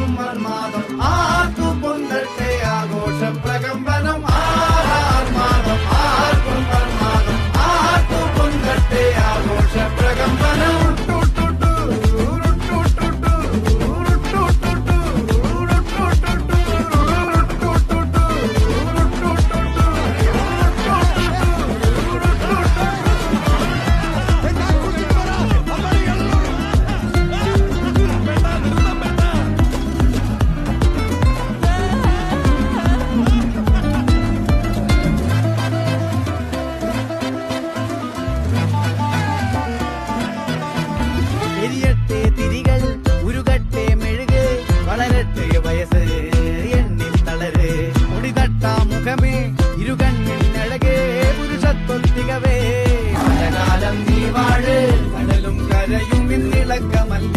ആർക്കും മന്മാദം ആർക്കും പൊന്തട്ടെ ആഘോഷ പ്രകമ്പനം ആർമാദം ആർക്കും മന്മാദം ആർക്കും പൊന്തട്ടെ ആഘോഷ പ്രകമ്പനം എരിയട്ടെ തിരികൾ ഉരുകട്ടെ മെഴുക് വളരട്ടെ വയസ്സ് എണ്ണിൽ തളര് മുടിതട്ടാ മുഖമേ ഇരുകണ്ണിൽ അഴകേ പുരുഷത്വത്തികവേ കാലം നീ വാഴ് കടലും കരയും ഇന്നിളക്കമല്ല